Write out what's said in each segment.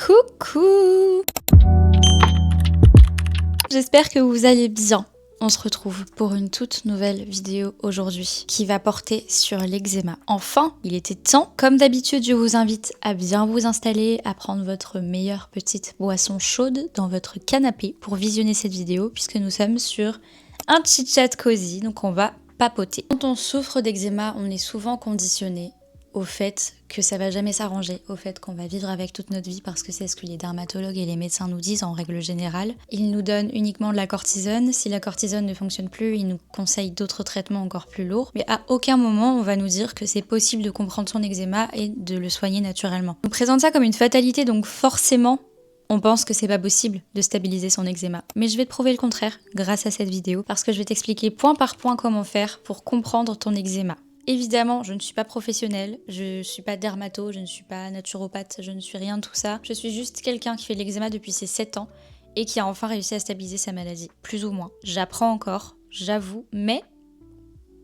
Coucou! J'espère que vous allez bien. On se retrouve pour une toute nouvelle vidéo aujourd'hui qui va porter sur l'eczéma. Enfin, il était temps. Comme d'habitude, je vous invite à bien vous installer, à prendre votre meilleure petite boisson chaude dans votre canapé pour visionner cette vidéo puisque nous sommes sur un chit-chat cosy, donc on va papoter. Quand on souffre d'eczéma, on est souvent conditionné au fait que ça va jamais s'arranger, au fait qu'on va vivre avec toute notre vie parce que c'est ce que les dermatologues et les médecins nous disent en règle générale. Ils nous donnent uniquement de la cortisone. Si la cortisone ne fonctionne plus, ils nous conseillent d'autres traitements encore plus lourds. Mais à aucun moment on va nous dire que c'est possible de comprendre son eczéma et de le soigner naturellement. On présente ça comme une fatalité, donc forcément on pense que c'est pas possible de stabiliser son eczéma. Mais je vais te prouver le contraire grâce à cette vidéo parce que je vais t'expliquer point par point comment faire pour comprendre ton eczéma. Évidemment, je ne suis pas professionnelle, je ne suis pas dermato, je ne suis pas naturopathe, je ne suis rien de tout ça. Je suis juste quelqu'un qui fait de l'eczéma depuis ses 7 ans et qui a enfin réussi à stabiliser sa maladie, plus ou moins. J'apprends encore, j'avoue, mais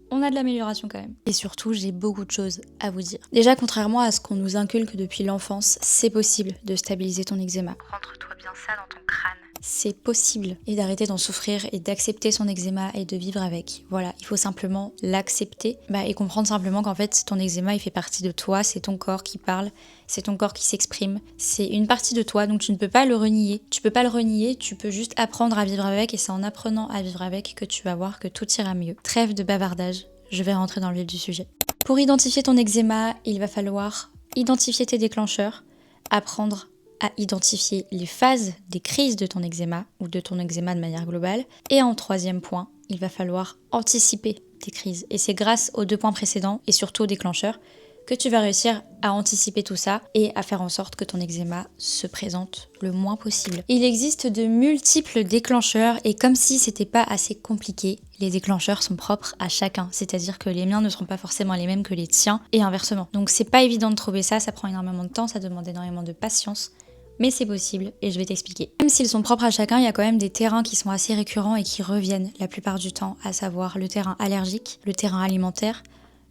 on a de l'amélioration quand même. Et surtout, j'ai beaucoup de choses à vous dire. Déjà, contrairement à ce qu'on nous inculque depuis l'enfance, c'est possible de stabiliser ton eczéma. Rentre-toi bien ça dans ton crâne. C'est possible. Et d'arrêter d'en souffrir et d'accepter son eczéma et de vivre avec. Voilà, il faut simplement l'accepter et comprendre simplement qu'en fait, ton eczéma, il fait partie de toi, c'est ton corps qui parle, c'est ton corps qui s'exprime, c'est une partie de toi, donc tu ne peux pas le renier. Tu peux pas le renier, tu peux juste apprendre à vivre avec et c'est en apprenant à vivre avec que tu vas voir que tout ira mieux. Trêve de bavardage, je vais rentrer dans le vif du sujet. Pour identifier ton eczéma, il va falloir identifier tes déclencheurs, apprendre à identifier les phases des crises de ton eczéma ou de ton eczéma de manière globale. Et en troisième point, il va falloir anticiper tes crises. Et c'est grâce aux 2 points précédents et surtout aux déclencheurs que tu vas réussir à anticiper tout ça et à faire en sorte que ton eczéma se présente le moins possible. Il existe de multiples déclencheurs et comme si c'était pas assez compliqué, les déclencheurs sont propres à chacun. C'est-à-dire que les miens ne seront pas forcément les mêmes que les tiens et inversement. Donc c'est pas évident de trouver ça prend énormément de temps, ça demande énormément de patience. Mais c'est possible et je vais t'expliquer. Même s'ils sont propres à chacun, il y a quand même des terrains qui sont assez récurrents et qui reviennent la plupart du temps, à savoir le terrain allergique, le terrain alimentaire,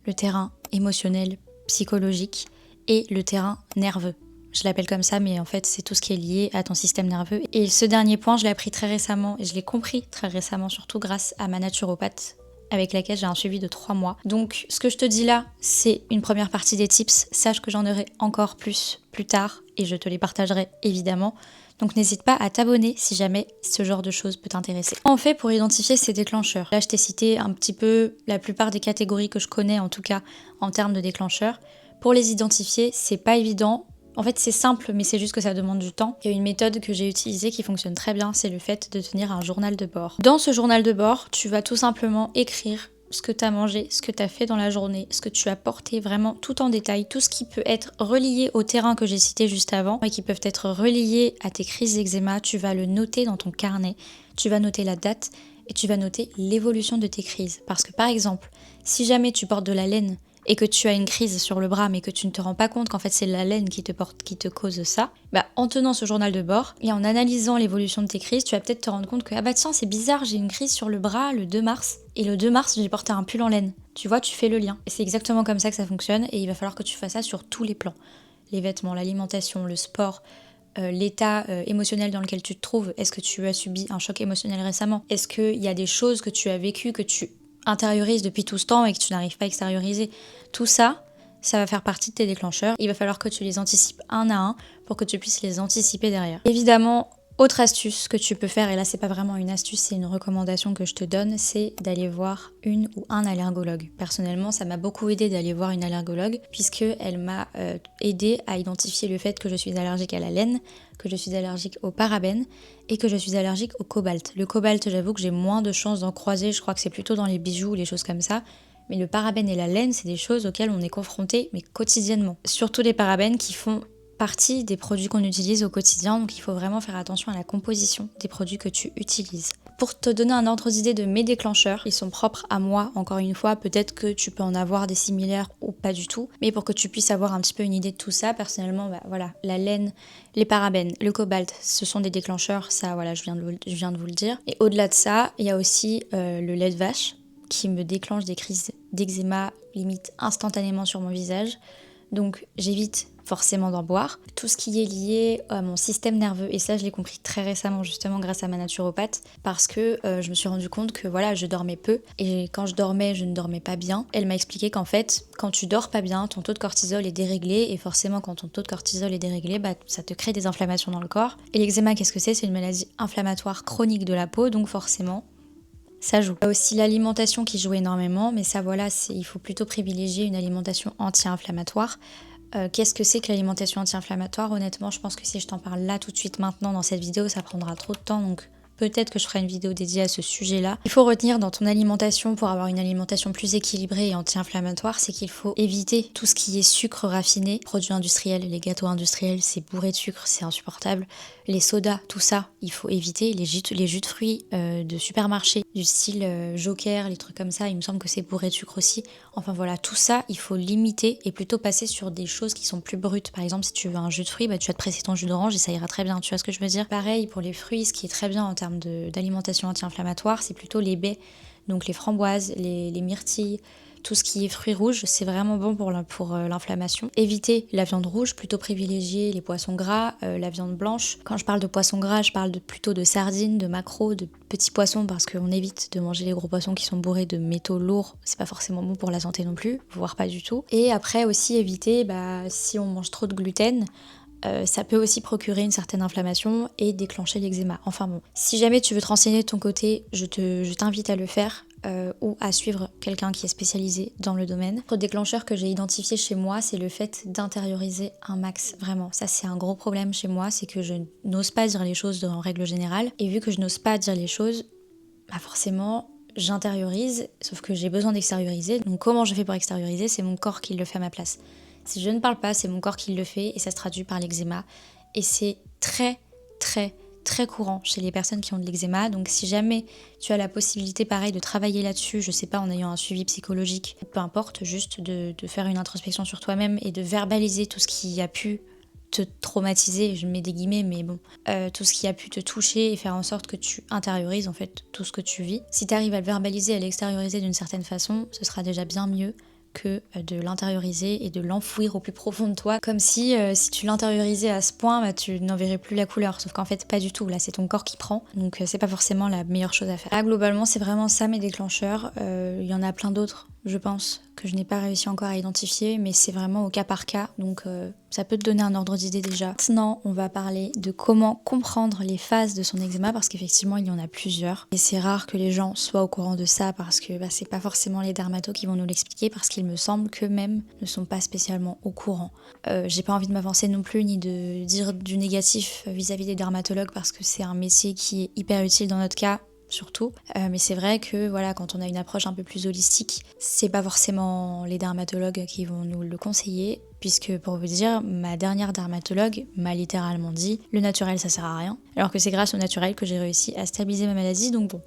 le terrain émotionnel, psychologique et le terrain nerveux. Je l'appelle comme ça, mais en fait, c'est tout ce qui est lié à ton système nerveux. Et ce dernier point, je l'ai appris très récemment et je l'ai compris très récemment, surtout grâce à ma naturopathe, avec laquelle j'ai un suivi de 3 mois. Donc ce que je te dis là, c'est une première partie des tips. Sache que j'en aurai encore plus tard et je te les partagerai évidemment. Donc n'hésite pas à t'abonner si jamais ce genre de choses peut t'intéresser. Comment on fait pour identifier ces déclencheurs? Là je t'ai cité un petit peu la plupart des catégories que je connais en tout cas en termes de déclencheurs. Pour les identifier, c'est pas évident. En fait, c'est simple, mais c'est juste que ça demande du temps. Il y a une méthode que j'ai utilisée qui fonctionne très bien, c'est le fait de tenir un journal de bord. Dans ce journal de bord, tu vas tout simplement écrire ce que tu as mangé, ce que tu as fait dans la journée, ce que tu as porté vraiment tout en détail, tout ce qui peut être relié au terrain que j'ai cité juste avant et qui peuvent être reliés à tes crises d'eczéma, tu vas le noter dans ton carnet, tu vas noter la date et tu vas noter l'évolution de tes crises. Parce que par exemple, si jamais tu portes de la laine et que tu as une crise sur le bras mais que tu ne te rends pas compte qu'en fait c'est la laine qui te cause ça, en tenant ce journal de bord et en analysant l'évolution de tes crises, tu vas peut-être te rendre compte que tiens c'est bizarre, j'ai une crise sur le bras le 2 mars et le 2 mars j'ai porté un pull en laine. Tu vois, tu fais le lien. Et c'est exactement comme ça que ça fonctionne et il va falloir que tu fasses ça sur tous les plans. Les vêtements, l'alimentation, le sport, l'état émotionnel dans lequel tu te trouves. Est-ce que tu as subi un choc émotionnel récemment? Est-ce qu'il y a des choses que tu as vécues, que tu intériorises depuis tout ce temps et que tu n'arrives pas à extérioriser? Tout ça, ça va faire partie de tes déclencheurs. Il va falloir que tu les anticipes un à un pour que tu puisses les anticiper derrière. Évidemment, autre astuce que tu peux faire, et là c'est pas vraiment une astuce, c'est une recommandation que je te donne, c'est d'aller voir une ou un allergologue. Personnellement, ça m'a beaucoup aidé d'aller voir une allergologue puisqu'elle m'a aidé à identifier le fait que je suis allergique à la laine, que je suis allergique aux parabènes et que je suis allergique au cobalt. Le cobalt, j'avoue que j'ai moins de chances d'en croiser, je crois que c'est plutôt dans les bijoux ou les choses comme ça. Mais le parabène et la laine, c'est des choses auxquelles on est confronté, mais quotidiennement. Surtout les parabènes qui font partie des produits qu'on utilise au quotidien, donc il faut vraiment faire attention à la composition des produits que tu utilises. Pour te donner un ordre d'idée de mes déclencheurs, ils sont propres à moi, encore une fois, peut-être que tu peux en avoir des similaires ou pas du tout, mais pour que tu puisses avoir un petit peu une idée de tout ça, personnellement, voilà, la laine, les parabènes, le cobalt, ce sont des déclencheurs, ça voilà, je viens de vous le dire. Et au-delà de ça, il y a aussi le lait de vache qui me déclenche des crises d'eczéma limite instantanément sur mon visage. Donc j'évite forcément d'en boire. Tout ce qui est lié à mon système nerveux, et ça je l'ai compris très récemment justement grâce à ma naturopathe, parce que je me suis rendu compte que voilà, je dormais peu, et quand je dormais, je ne dormais pas bien. Elle m'a expliqué qu'en fait, quand tu dors pas bien, ton taux de cortisol est déréglé, et forcément quand ton taux de cortisol est déréglé, bah, ça te crée des inflammations dans le corps. Et l'eczéma, qu'est-ce que c'est? C'est une maladie inflammatoire chronique de la peau, donc forcément ça joue. Il y a aussi l'alimentation qui joue énormément, mais ça voilà, il faut plutôt privilégier une alimentation anti-inflammatoire. Qu'est-ce que c'est que l'alimentation anti-inflammatoire? Honnêtement, je pense que si je t'en parle là tout de suite maintenant dans cette vidéo, ça prendra trop de temps, donc peut-être que je ferai une vidéo dédiée à ce sujet-là. Il faut retenir dans ton alimentation, pour avoir une alimentation plus équilibrée et anti-inflammatoire, c'est qu'il faut éviter tout ce qui est sucre raffiné, produits industriels, les gâteaux industriels, c'est bourré de sucre, c'est insupportable. Les sodas, tout ça, il faut éviter. Les jus de fruits de supermarché, du style Joker, les trucs comme ça, il me semble que c'est bourré de sucre aussi. Enfin voilà, tout ça, il faut limiter et plutôt passer sur des choses qui sont plus brutes. Par exemple, si tu veux un jus de fruits, bah, tu vas te presser ton jus d'orange et ça ira très bien, tu vois ce que je veux dire? Pareil, pour les fruits, ce qui est très bien en termes d'alimentation anti-inflammatoire, c'est plutôt les baies, donc les framboises, les myrtilles, tout ce qui est fruits rouges, c'est vraiment bon pour l'inflammation. Éviter la viande rouge, plutôt privilégier les poissons gras, la viande blanche. Quand je parle de poissons gras, je parle plutôt de sardines, de maquereaux, de petits poissons, parce qu'on évite de manger les gros poissons qui sont bourrés de métaux lourds. C'est pas forcément bon pour la santé non plus, voire pas du tout. Et après aussi éviter, si on mange trop de gluten, ça peut aussi procurer une certaine inflammation et déclencher l'eczéma. Enfin bon, si jamais tu veux te renseigner de ton côté, je t'invite à le faire. Ou à suivre quelqu'un qui est spécialisé dans le domaine. Le déclencheur que j'ai identifié chez moi, c'est le fait d'intérioriser un max, vraiment. Ça, c'est un gros problème chez moi, c'est que je n'ose pas dire les choses en règle générale. Et vu que je n'ose pas dire les choses, forcément, j'intériorise, sauf que j'ai besoin d'extérioriser. Donc comment je fais pour extérioriser? C'est mon corps qui le fait à ma place. Si je ne parle pas, c'est mon corps qui le fait et ça se traduit par l'eczéma. Et c'est très, très, très courant chez les personnes qui ont de l'eczéma. Donc si jamais tu as la possibilité pareil de travailler là-dessus, je sais pas, en ayant un suivi psychologique, peu importe, juste de faire une introspection sur toi-même et de verbaliser tout ce qui a pu te traumatiser, je mets des guillemets, mais bon, tout ce qui a pu te toucher et faire en sorte que tu intériorises en fait tout ce que tu vis. Si tu arrives à le verbaliser, à l'extérioriser d'une certaine façon, ce sera déjà bien mieux que de l'intérioriser et de l'enfouir au plus profond de toi, comme si tu l'intériorisais à ce point, tu n'en verrais plus la couleur, sauf qu'en fait pas du tout, là c'est ton corps qui prend, donc c'est pas forcément la meilleure chose à faire. Là globalement c'est vraiment ça mes déclencheurs, il y en a plein d'autres je pense, que je n'ai pas réussi encore à identifier, mais c'est vraiment au cas par cas, donc ça peut te donner un ordre d'idée déjà. Maintenant, on va parler de comment comprendre les phases de son eczéma, parce qu'effectivement, il y en a plusieurs. Et c'est rare que les gens soient au courant de ça, parce que c'est pas forcément les dermatos qui vont nous l'expliquer, parce qu'il me semble qu'eux-mêmes ne sont pas spécialement au courant. J'ai pas envie de m'avancer non plus, ni de dire du négatif vis-à-vis des dermatologues, parce que c'est un métier qui est hyper utile dans notre cas, surtout. Mais c'est vrai que voilà, quand on a une approche un peu plus holistique, c'est pas forcément les dermatologues qui vont nous le conseiller, puisque pour vous dire, ma dernière dermatologue m'a littéralement dit le naturel ça sert à rien, alors que c'est grâce au naturel que j'ai réussi à stabiliser ma maladie, donc bon.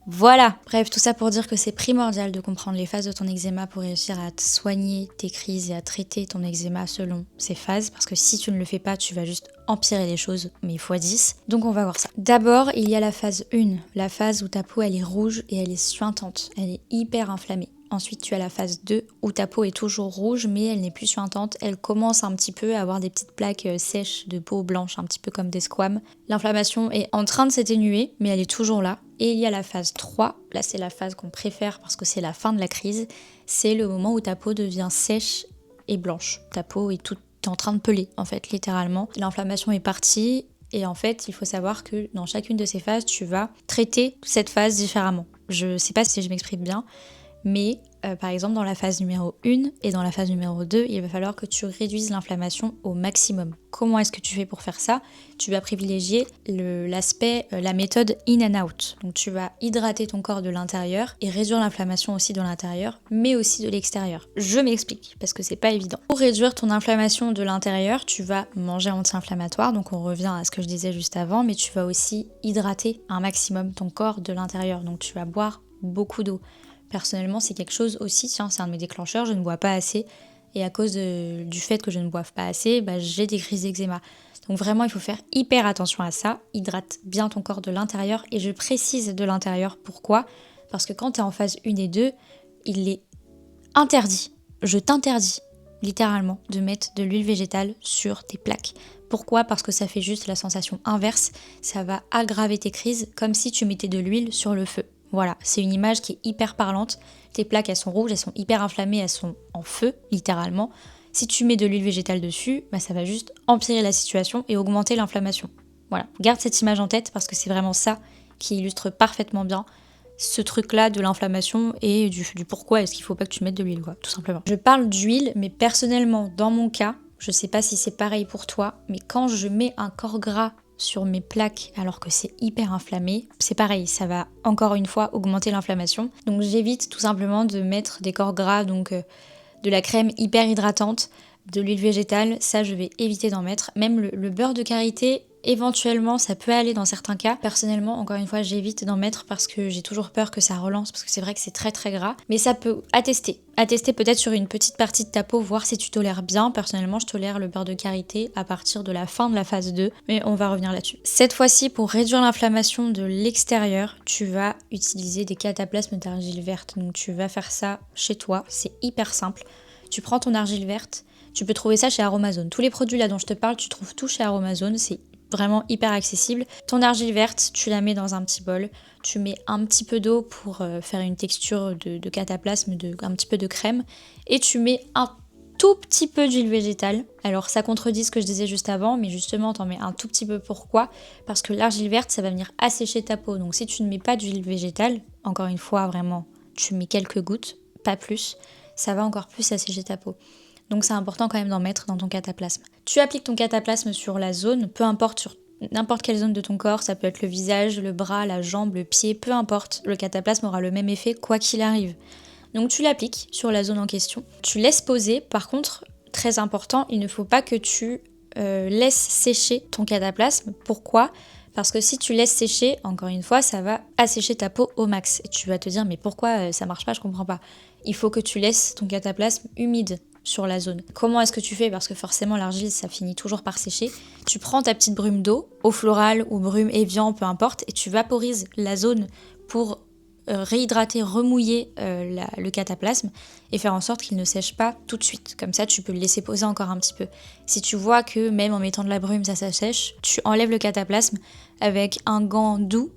Voilà, bref, tout ça pour dire que c'est primordial de comprendre les phases de ton eczéma pour réussir à te soigner tes crises et à traiter ton eczéma selon ces phases, parce que si tu ne le fais pas, tu vas juste empirer les choses, mais x10. Donc on va voir ça. D'abord, il y a la phase 1, la phase où ta peau elle est rouge et elle est suintante, elle est hyper inflammée. Ensuite, tu as la phase 2 où ta peau est toujours rouge, mais elle n'est plus suintante. Elle commence un petit peu à avoir des petites plaques sèches de peau blanche, un petit peu comme des squames. L'inflammation est en train de s'atténuer, mais elle est toujours là. Et il y a la phase 3, là c'est la phase qu'on préfère parce que c'est la fin de la crise. C'est le moment où ta peau devient sèche et blanche. Ta peau est toute en train de peler, en fait, littéralement. L'inflammation est partie. Et en fait, il faut savoir que dans chacune de ces phases, tu vas traiter cette phase différemment. Je sais pas si je m'exprime bien, mais par exemple dans la phase numéro 1 et dans la phase numéro 2, il va falloir que tu réduises l'inflammation au maximum. Comment est-ce que tu fais pour faire ça? Tu vas privilégier la méthode in and out. Donc tu vas hydrater ton corps de l'intérieur et réduire l'inflammation aussi de l'intérieur, mais aussi de l'extérieur. Je m'explique, parce que c'est pas évident. Pour réduire ton inflammation de l'intérieur, tu vas manger anti-inflammatoire, donc on revient à ce que je disais juste avant, mais tu vas aussi hydrater un maximum ton corps de l'intérieur. Donc tu vas boire beaucoup d'eau. Personnellement, c'est quelque chose aussi, c'est un de mes déclencheurs, je ne bois pas assez. Et à cause du fait que je ne boive pas assez, j'ai des crises d'eczéma. Donc vraiment, il faut faire hyper attention à ça. Hydrate bien ton corps de l'intérieur. Et je précise de l'intérieur, pourquoi? Parce que quand tu es en phase 1 et 2, il est interdit, je t'interdis littéralement, de mettre de l'huile végétale sur tes plaques. Pourquoi ? Parce que ça fait juste la sensation inverse, ça va aggraver tes crises comme si tu mettais de l'huile sur le feu. Voilà, c'est une image qui est hyper parlante. Tes plaques, elles sont rouges, elles sont hyper inflammées, elles sont en feu, littéralement. Si tu mets de l'huile végétale dessus, ça va juste empirer la situation et augmenter l'inflammation. Voilà, garde cette image en tête parce que c'est vraiment ça qui illustre parfaitement bien ce truc-là de l'inflammation et du pourquoi est-ce qu'il faut pas que tu mettes de l'huile, quoi, tout simplement. Je parle d'huile, mais personnellement, dans mon cas, je sais pas si c'est pareil pour toi, mais quand je mets un corps gras sur mes plaques alors que c'est hyper inflammé, c'est pareil, ça va encore une fois augmenter l'inflammation. Donc j'évite tout simplement de mettre des corps gras, donc de la crème hyper hydratante, de l'huile végétale, ça je vais éviter d'en mettre. Même le beurre de karité, éventuellement ça peut aller dans certains cas. Personnellement, encore une fois, j'évite d'en mettre parce que j'ai toujours peur que ça relance, parce que c'est vrai que c'est très très gras. Mais ça peut attester peut-être sur une petite partie de ta peau, voir si tu tolères bien. Personnellement, je tolère le beurre de karité à partir de la fin de la phase 2, mais on va revenir là-dessus. Cette fois-ci, pour réduire l'inflammation de l'extérieur, tu vas utiliser des cataplasmes d'argile verte. Donc tu vas faire ça chez toi, c'est hyper simple. Tu prends ton argile verte, tu peux trouver ça chez Aromazone. Tous les produits là dont je te parle, tu trouves tout chez Aromazone, c'est vraiment hyper accessible. Ton argile verte, tu la mets dans un petit bol, tu mets un petit peu d'eau pour faire une texture de cataplasme, un petit peu de crème, et tu mets un tout petit peu d'huile végétale. Alors ça contredit ce que je disais juste avant, mais justement t'en mets un tout petit peu. Pourquoi ? Parce que l'argile verte, ça va venir assécher ta peau. Donc si tu ne mets pas d'huile végétale, encore une fois vraiment, tu mets quelques gouttes, pas plus, ça va encore plus assécher ta peau. Donc c'est important quand même d'en mettre dans ton cataplasme. Tu appliques ton cataplasme sur la zone, peu importe sur n'importe quelle zone de ton corps, ça peut être le visage, le bras, la jambe, le pied, peu importe, le cataplasme aura le même effet quoi qu'il arrive. Donc tu l'appliques sur la zone en question, tu laisses poser, par contre, très important, il ne faut pas que tu laisses sécher ton cataplasme. Pourquoi ? Parce que si tu laisses sécher, encore une fois, ça va assécher ta peau au max. Et tu vas te dire, mais pourquoi ça marche pas, je comprends pas. Il faut que tu laisses ton cataplasme humide sur la zone. Comment est-ce que tu fais ? Parce que forcément l'argile ça finit toujours par sécher. Tu prends ta petite brume d'eau, eau florale ou brume Evian, peu importe, et tu vaporises la zone pour réhydrater, remouiller le cataplasme et faire en sorte qu'il ne sèche pas tout de suite. Comme ça tu peux le laisser poser encore un petit peu. Si tu vois que même en mettant de la brume ça sèche, tu enlèves le cataplasme avec un gant doux,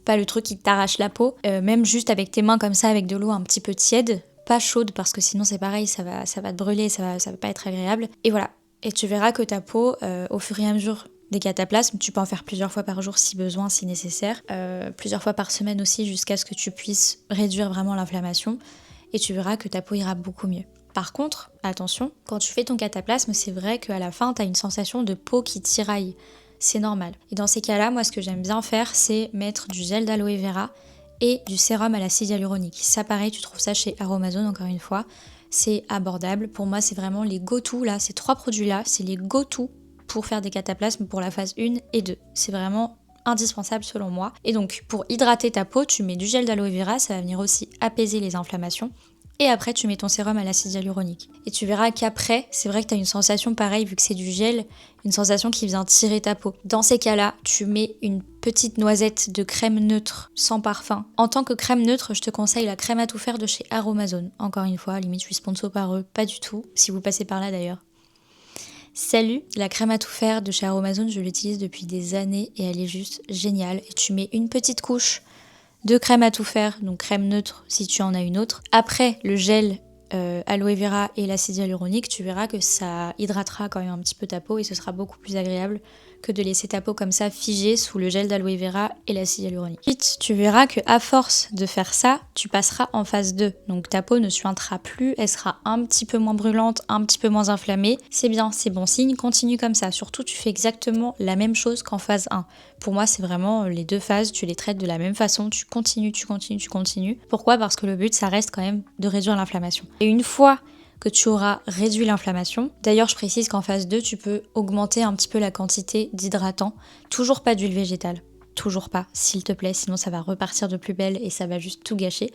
pas le truc qui t'arrache la peau, même juste avec tes mains comme ça avec de l'eau un petit peu tiède, pas chaude parce que sinon c'est pareil, ça va te brûler, ça va pas être agréable. Et voilà, et tu verras que ta peau, au fur et à mesure des cataplasmes, tu peux en faire plusieurs fois par jour si besoin, si nécessaire, plusieurs fois par semaine aussi jusqu'à ce que tu puisses réduire vraiment l'inflammation et tu verras que ta peau ira beaucoup mieux. Par contre, attention, quand tu fais ton cataplasme, c'est vrai qu'à la fin, tu as une sensation de peau qui tiraille. C'est normal. Et dans ces cas-là, moi ce que j'aime bien faire, c'est mettre du gel d'aloe vera et du sérum à l'acide hyaluronique. Ça pareil, tu trouves ça chez Aromazone encore une fois. C'est abordable. Pour moi, c'est vraiment les go-to là. Ces 3 produits-là, c'est les go-to pour faire des cataplasmes pour la phase 1 et 2. C'est vraiment indispensable selon moi. Et donc, pour hydrater ta peau, tu mets du gel d'aloe vera. Ça va venir aussi apaiser les inflammations. Et après, tu mets ton sérum à l'acide hyaluronique. Et tu verras qu'après, c'est vrai que tu as une sensation pareille, vu que c'est du gel, une sensation qui vient tirer ta peau. Dans ces cas-là, tu mets une petite noisette de crème neutre sans parfum. En tant que crème neutre, je te conseille la crème à tout faire de chez Aromazone. Encore une fois, limite je suis sponsor par eux, pas du tout, si vous passez par là d'ailleurs. Salut, la crème à tout faire de chez Aromazone, je l'utilise depuis des années et elle est juste géniale. Et tu mets une petite couche de crème à tout faire, donc crème neutre si tu en as une autre. Après le gel aloe vera et l'acide hyaluronique, tu verras que ça hydratera quand même un petit peu ta peau et ce sera beaucoup plus agréable que de laisser ta peau comme ça figée sous le gel d'aloe vera et l'acide hyaluronique. Ensuite, tu verras que à force de faire ça, tu passeras en phase 2. Donc ta peau ne suintera plus, elle sera un petit peu moins brûlante, un petit peu moins inflammée. C'est bien, c'est bon signe, continue comme ça. Surtout, tu fais exactement la même chose qu'en phase 1. Pour moi, c'est vraiment les 2 phases, tu les traites de la même façon, tu continues. Pourquoi ? Parce que le but, ça reste quand même de réduire l'inflammation. Et une fois que tu auras réduit l'inflammation. D'ailleurs, je précise qu'en phase 2, tu peux augmenter un petit peu la quantité d'hydratant. Toujours pas d'huile végétale. Toujours pas, s'il te plaît, sinon ça va repartir de plus belle et ça va juste tout gâcher.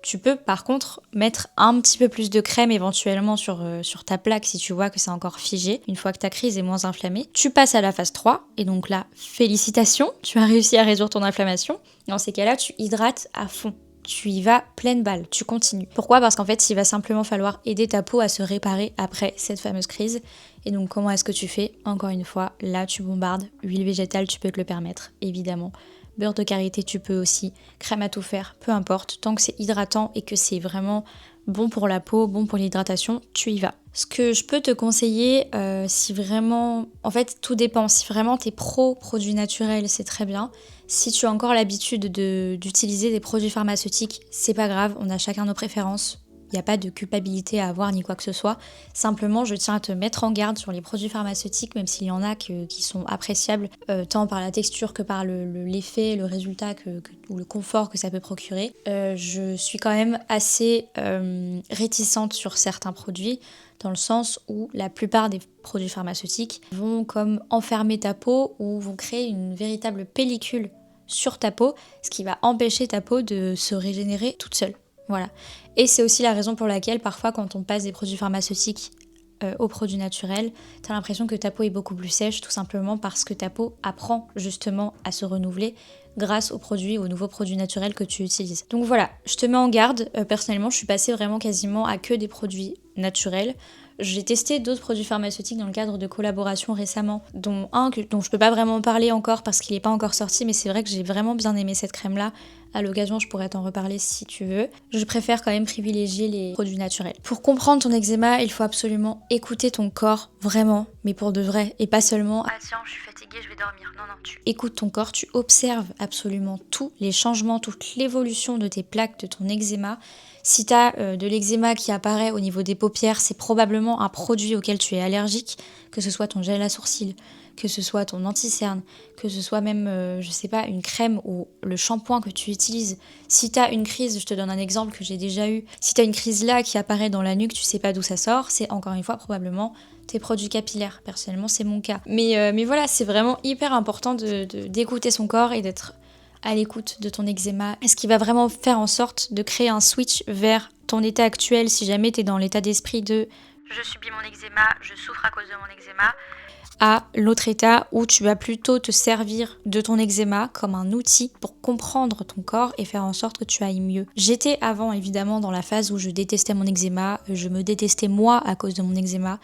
Tu peux par contre mettre un petit peu plus de crème éventuellement sur ta plaque si tu vois que c'est encore figé. Une fois que ta crise est moins inflammée, tu passes à la phase 3 et donc là, félicitations, tu as réussi à réduire ton inflammation. Dans ces cas-là, tu hydrates à fond. tu y vas pleine balle, tu continues. Pourquoi ? Parce qu'en fait, il va simplement falloir aider ta peau à se réparer après cette fameuse crise. Et donc, comment est-ce que tu fais ? Encore une fois, là, tu bombardes. Huile végétale, tu peux te le permettre, évidemment. Beurre de karité, tu peux aussi. Crème à tout faire, peu importe. Tant que c'est hydratant et que c'est vraiment bon pour la peau, bon pour l'hydratation, tu y vas. Ce que je peux te conseiller, si vraiment... En fait, tout dépend. Si vraiment t'es pro produits naturels, c'est très bien. Si tu as encore l'habitude d'utiliser des produits pharmaceutiques, c'est pas grave, on a chacun nos préférences. Il n'y a pas de culpabilité à avoir ni quoi que ce soit. Simplement, je tiens à te mettre en garde sur les produits pharmaceutiques, même s'il y en a qui sont appréciables, tant par la texture que par l'effet, le résultat ou le confort que ça peut procurer. Je suis quand même assez réticente sur certains produits, dans le sens où la plupart des produits pharmaceutiques vont comme enfermer ta peau ou vont créer une véritable pellicule sur ta peau, ce qui va empêcher ta peau de se régénérer toute seule. Voilà. Et c'est aussi la raison pour laquelle parfois quand on passe des produits pharmaceutiques aux produits naturels, t'as l'impression que ta peau est beaucoup plus sèche, tout simplement parce que ta peau apprend justement à se renouveler grâce aux nouveaux produits naturels que tu utilises. Donc voilà, je te mets en garde. Personnellement, je suis passée vraiment quasiment à que des produits naturels. J'ai testé d'autres produits pharmaceutiques dans le cadre de collaborations récemment, dont un dont je peux pas vraiment parler encore parce qu'il est pas encore sorti, mais c'est vrai que j'ai vraiment bien aimé cette crème-là. À l'occasion, je pourrais t'en reparler si tu veux. Je préfère quand même privilégier les produits naturels. Pour comprendre ton eczéma, il faut absolument écouter ton corps, vraiment, mais pour de vrai, et pas seulement « Ah tiens, je suis fatiguée, je vais dormir ». Non, tu écoutes ton corps, tu observes absolument tous les changements, toute l'évolution de tes plaques, de ton eczéma. Si tu as de l'eczéma qui apparaît au niveau des paupières, c'est probablement un produit auquel tu es allergique, que ce soit ton gel à sourcils, que ce soit ton anti-cerne, que ce soit même, je sais pas, une crème ou le shampoing que tu utilises. Si tu as une crise, je te donne un exemple que j'ai déjà eu, si tu as une crise là qui apparaît dans la nuque, tu sais pas d'où ça sort, c'est encore une fois probablement tes produits capillaires. Personnellement, c'est mon cas. Mais voilà, c'est vraiment hyper important d'écouter son corps et d'être à l'écoute de ton eczéma. Ce qui va vraiment faire en sorte de créer un switch vers ton état actuel si jamais tu es dans l'état d'esprit de « je subis mon eczéma, je souffre à cause de mon eczéma », à l'autre état où tu vas plutôt te servir de ton eczéma comme un outil pour comprendre ton corps et faire en sorte que tu ailles mieux. J'étais avant évidemment dans la phase où je détestais mon eczéma, je me détestais moi à cause de mon eczéma.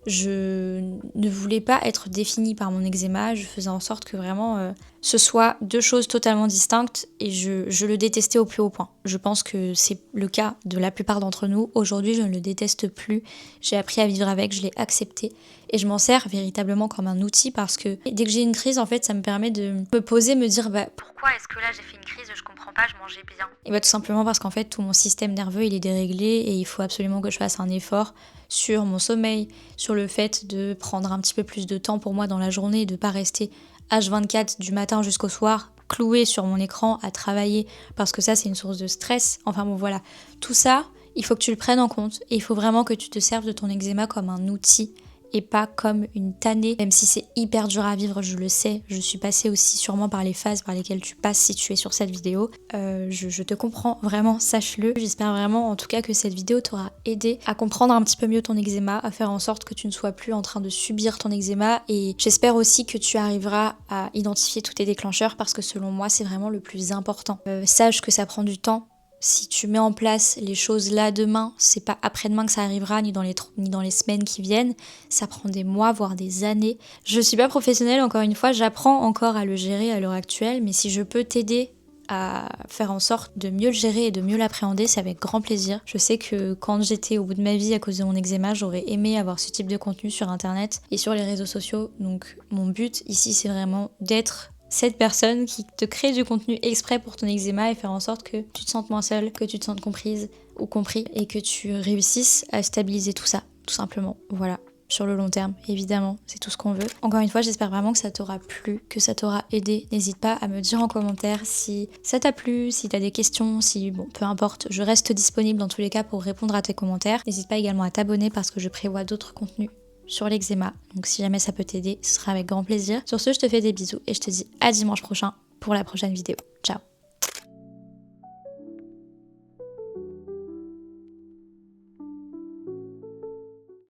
Je ne voulais pas être définie par mon eczéma, je faisais en sorte que vraiment ce soit deux choses totalement distinctes et je le détestais au plus haut point. Je pense que c'est le cas de la plupart d'entre nous. Aujourd'hui, je ne le déteste plus, j'ai appris à vivre avec, je l'ai accepté et je m'en sers véritablement comme un outil parce que dès que j'ai une crise, en fait, ça me permet de me poser, me dire pourquoi est-ce que là j'ai fait une crise, je comprends pas, je mangeais bien. Et tout simplement parce qu'en fait, tout mon système nerveux, il est déréglé et il faut absolument que je fasse un effort sur mon sommeil, sur le fait de prendre un petit peu plus de temps pour moi dans la journée et de pas rester H24 du matin jusqu'au soir clouée sur mon écran à travailler parce que ça c'est une source de stress. Enfin bon voilà, tout ça, il faut que tu le prennes en compte et il faut vraiment que tu te serves de ton eczéma comme un outil et pas comme une tannée, même si c'est hyper dur à vivre, je le sais. Je suis passée aussi sûrement par les phases par lesquelles tu passes si tu es sur cette vidéo. Je te comprends, vraiment, sache-le. J'espère vraiment en tout cas que cette vidéo t'aura aidé à comprendre un petit peu mieux ton eczéma, à faire en sorte que tu ne sois plus en train de subir ton eczéma et j'espère aussi que tu arriveras à identifier tous tes déclencheurs parce que selon moi c'est vraiment le plus important. Sache que ça prend du temps. Si tu mets en place les choses là demain, c'est pas après-demain que ça arrivera, ni dans les semaines qui viennent. Ça prend des mois, voire des années. Je suis pas professionnelle, encore une fois, j'apprends encore à le gérer à l'heure actuelle, mais si je peux t'aider à faire en sorte de mieux le gérer et de mieux l'appréhender, c'est avec grand plaisir. Je sais que quand j'étais au bout de ma vie à cause de mon eczéma, j'aurais aimé avoir ce type de contenu sur internet et sur les réseaux sociaux. Donc mon but ici, c'est vraiment d'être cette personne qui te crée du contenu exprès pour ton eczéma et faire en sorte que tu te sentes moins seule, que tu te sentes comprise ou compris et que tu réussisses à stabiliser tout ça, tout simplement. Voilà. Sur le long terme, évidemment, c'est tout ce qu'on veut. Encore une fois, j'espère vraiment que ça t'aura plu, que ça t'aura aidé. N'hésite pas à me dire en commentaire si ça t'a plu, si t'as des questions, peu importe, je reste disponible dans tous les cas pour répondre à tes commentaires. N'hésite pas également à t'abonner parce que je prévois d'autres contenus sur l'eczéma. Donc si jamais ça peut t'aider, ce sera avec grand plaisir. Sur ce, je te fais des bisous et je te dis à dimanche prochain pour la prochaine vidéo. Ciao!